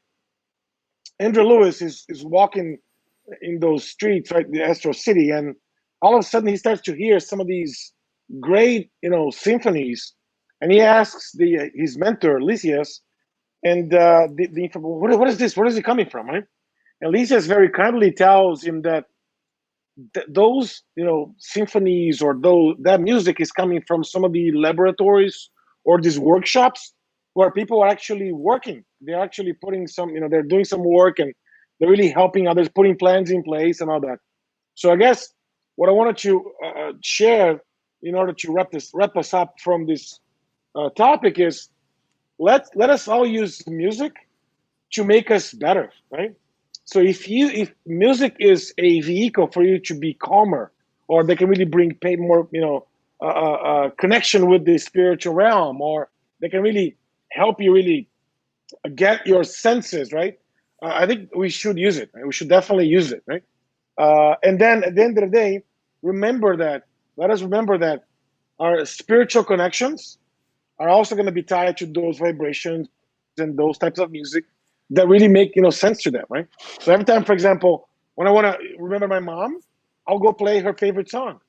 Andrew Lewis is walking in those streets, right, the Astral City, and all of a sudden he starts to hear some of these great, symphonies, and he asks his mentor Lysias, and what is this? Where is it coming from, right? And Lysias very kindly tells him that those, symphonies, or that music is coming from some of the laboratories or these workshops where people are actually working. They're actually putting some, they're doing some work, and they're really helping others, putting plans in place and all that. So I guess what I wanted to share in order to wrap us up from this topic is let us all use music to make us better, right? So if music is a vehicle for you to be calmer, or they can really bring more, connection with the spiritual realm, or they can really help you really get your senses right. I think we should use it. Right? We should definitely use it, right? And then at the end of the day, let us remember that our spiritual connections are also going to be tied to those vibrations and those types of music that really make sense to them, right? So every time, for example, when I want to remember my mom, I'll go play her favorite song.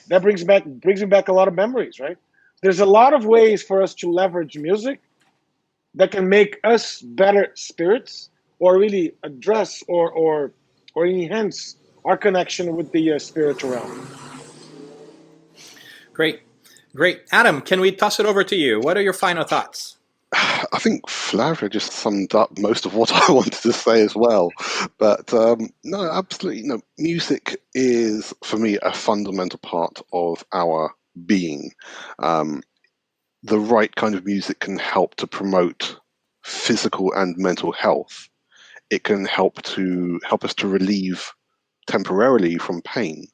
That brings me back a lot of memories, right? There's a lot of ways for us to leverage music that can make us better spirits, or really address or enhance our connection with the spiritual realm. Great. Adam, can we toss it over to you? What are your final thoughts? I think Flavio just summed up most of what I wanted to say as well. But no, absolutely. No, music is, for me, a fundamental part of our being. The right kind of music can help to promote physical and mental health. It can help us to relieve temporarily from pain.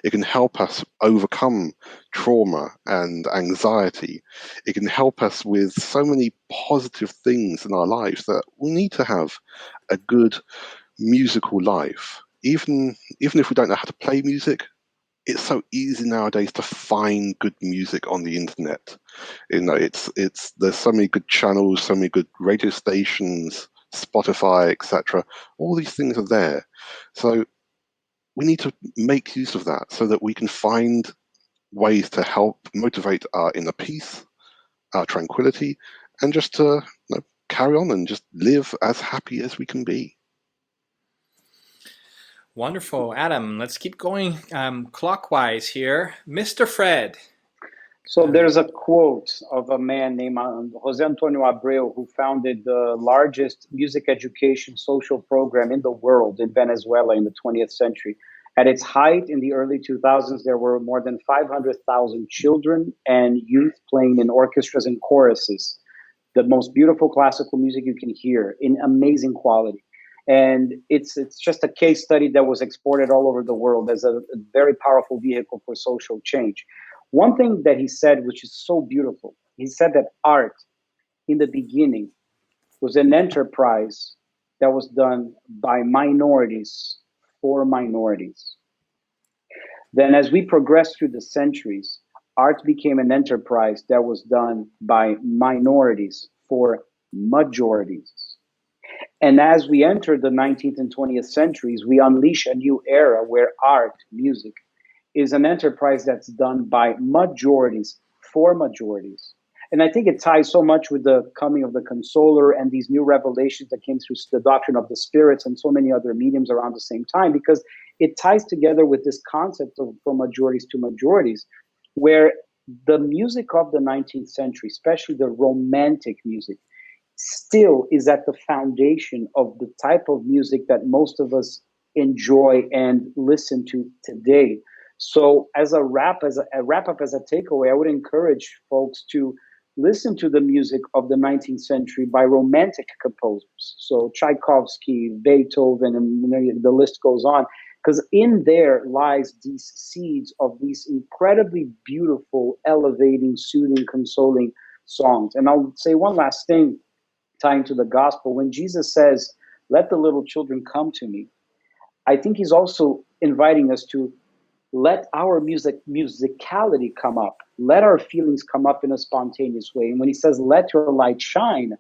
It can help us overcome trauma and anxiety. It can help us with so many positive things in our lives that we need to have a good musical life. Even if we don't know how to play music, it's so easy nowadays to find good music on the internet. There's so many good channels, so many good radio stations, Spotify, etc. All these things are there. So we need to make use of that so that we can find ways to help motivate our inner peace, our tranquility, and just to carry on and just live as happy as we can be. Wonderful. Adam, let's keep going clockwise here. Mr. Fred. So there's a quote of a man named Jose Antonio Abreu, who founded the largest music education social program in the world in Venezuela in the 20th century. At its height in the early 2000s, there were more than 500,000 children and youth playing in orchestras and choruses, the most beautiful classical music you can hear in amazing quality. And it's just a case study that was exported all over the world as a very powerful vehicle for social change. One thing that he said, which is so beautiful, he said that art in the beginning was an enterprise that was done by minorities for minorities. Then, as we progressed through the centuries, art became an enterprise that was done by minorities for majorities. And as we enter the 19th and 20th centuries, we unleash a new era where art, music, is an enterprise that's done by majorities for majorities. And I think it ties so much with the coming of the Consoler and these new revelations that came through the doctrine of the spirits and so many other mediums around the same time, because it ties together with this concept of from majorities to majorities, where the music of the 19th century, especially the romantic music, still is at the foundation of the type of music that most of us enjoy and listen to today. So as a wrap up, as a takeaway, I would encourage folks to listen to the music of the 19th century by romantic composers. So Tchaikovsky, Beethoven, and the list goes on, because in there lies these seeds of these incredibly beautiful, elevating, soothing, consoling songs. And I'll say one last thing tying to the gospel. When Jesus says, "Let the little children come to me," I think he's also inviting us to let our musicality come up. Let our feelings come up in a spontaneous way. And when he says, "Let your light shine,"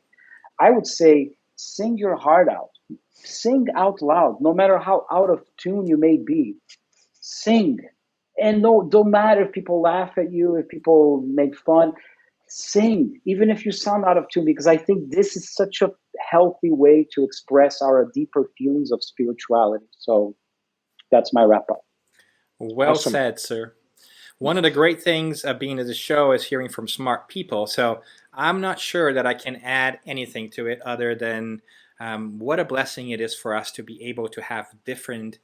I would say, sing your heart out. Sing out loud, no matter how out of tune you may be. Sing. And no, don't matter if people laugh at you, if people make fun. Sing, even if you sound out of tune, because I think this is such a healthy way to express our deeper feelings of spirituality. So that's my wrap up. Well said, sir. One of the great things of being at the show is hearing from smart people. So I'm not sure that I can add anything to it other than what a blessing it is for us to be able to have different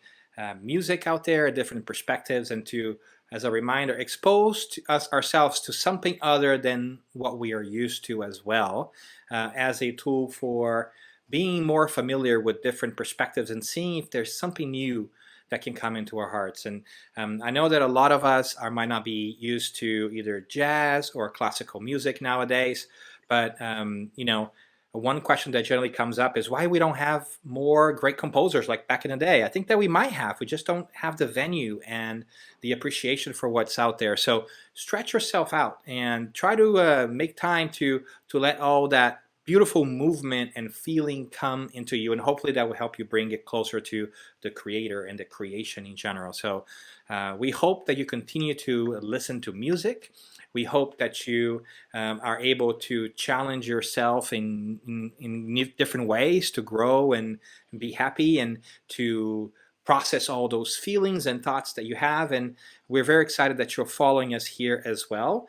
music out there, different perspectives, and to, as a reminder, expose ourselves to something other than what we are used to as well, as a tool for being more familiar with different perspectives and seeing if there's something new that can come into our hearts. And I know that a lot of us might not be used to either jazz or classical music nowadays, but one question that generally comes up is why we don't have more great composers like back in the day. I think that we might have. We just don't have the venue and the appreciation for what's out there. So stretch yourself out and try to make time to let all that beautiful movement and feeling come into you, and hopefully that will help you bring it closer to the creator and the creation in general. So we hope that you continue to listen to music. We hope that you are able to challenge yourself in different ways to grow and be happy and to process all those feelings and thoughts that you have. And we're very excited that you're following us here as well.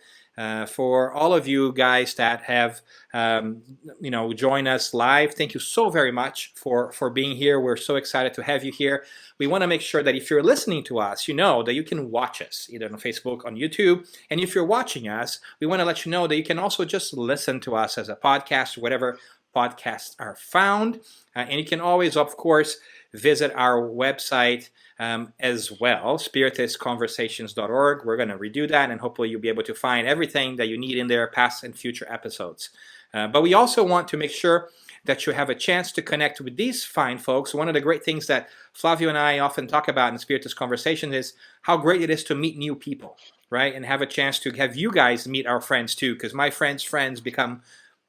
For all of you guys that have joined us live, thank you so very much for being here. We're so excited to have you here. We want to make sure that if you're listening to us, you know that you can watch us either on Facebook, on YouTube. And if you're watching us, we want to let you know that you can also just listen to us as a podcast, whatever podcasts are found. And you can always, of course, visit our website as well, spiritistconversations.org. We're going to redo that, and hopefully you'll be able to find everything that you need in there, past and future episodes. But we also want to make sure that you have a chance to connect with these fine folks. One of the great things that Flavio and I often talk about in Spiritist Conversation is how great it is to meet new people, right? And have a chance to have you guys meet our friends too, because my friends' friends become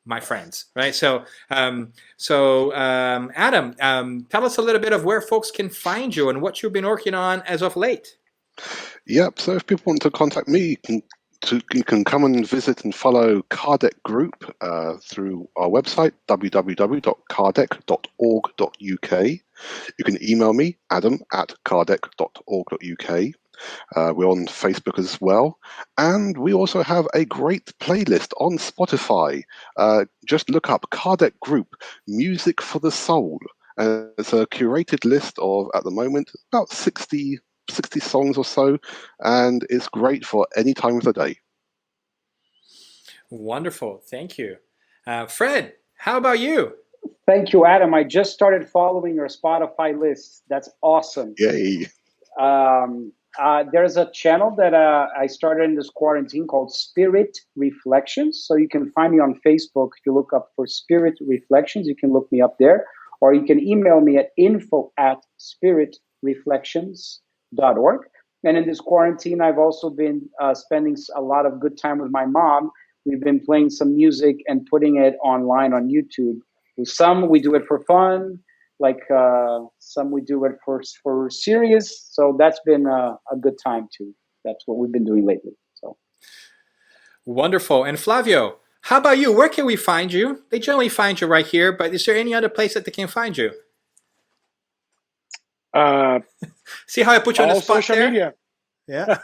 my friends, right? So, Adam, tell us a little bit of where folks can find you and what you've been working on as of late. Yep. So if people want to contact me, you can You can come and visit and follow Kardec Group through our website, www.kardec.org.uk. You can email me, adam@kardec.org.uk. We're on Facebook as well. And we also have a great playlist on Spotify. Just look up Kardec Group, Music for the Soul. And it's a curated list of, at the moment, about 60 songs or so. And it's great for any time of the day. Wonderful. Thank you. Fred, how about you? Thank you, Adam. I just started following your Spotify list. That's awesome. Yay. There's a channel that I started in this quarantine called Spirit Reflections. So you can find me on Facebook. If you look up for Spirit Reflections, you can look me up there. Or you can email me at info@spiritreflections.org. And in this quarantine, I've also been spending a lot of good time with my mom. We've been playing some music and putting it online on YouTube. With some, we do it for fun. Like some we do it for serious. So that's been a good time too. That's what we've been doing lately. So wonderful. And Flavio, how about you? Where can we find you? They generally find you right here, but is there any other place that they can find you? See how I put you on the spot social there? media. Yeah.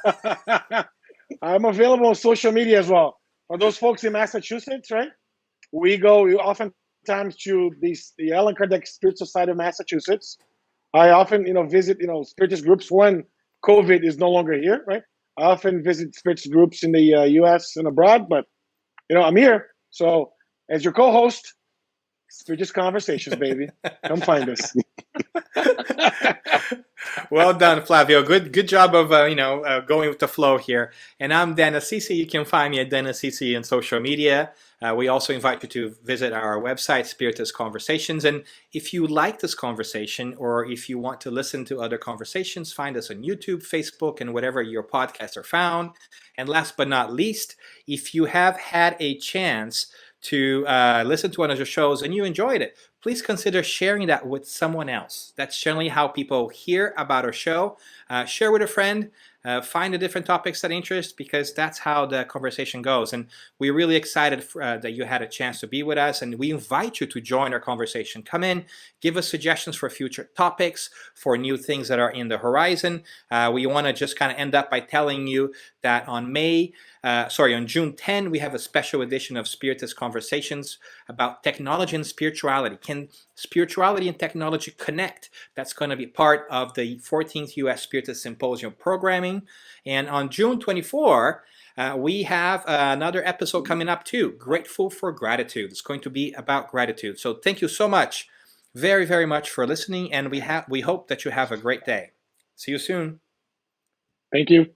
I'm available on social media as well. For those folks in Massachusetts, right? We oftentimes to the Allan Kardec Spirit Society of Massachusetts. I often, visit, Spiritist groups when COVID is no longer here, right? I often visit Spiritist groups in the U.S. and abroad, but, I'm here. So as your co-host, Spiritist Conversations, baby. Come find us. Well done, Flavio. Good job of going with the flow here. And I'm Dan Assisi. You can find me at Dan Assisi on social media. We also invite you to visit our website, Spiritist Conversations. And if you like this conversation, or if you want to listen to other conversations, find us on YouTube, Facebook, and whatever your podcasts are found. And last but not least, if you have had a chance to listen to one of the shows and you enjoyed it, please consider sharing that with someone else. That's generally how people hear about our show. Share with a friend. Find the different topics that interest, because that's how the conversation goes. And we're really excited that you had a chance to be with us, and we invite you to join our conversation. Come in, give us suggestions for future topics, for new things that are in the horizon. We want to just kind of end up by telling you that on June 10, we have a special edition of Spiritist Conversations about technology and spirituality. Can spirituality and technology connect? That's going to be part of the 14th U.S. Spiritist Symposium programming. And on June 24, we have another episode coming up too, Grateful for Gratitude. It's going to be about gratitude. So thank you so much, very, very much for listening, and we hope that you have a great day. See you soon. Thank you.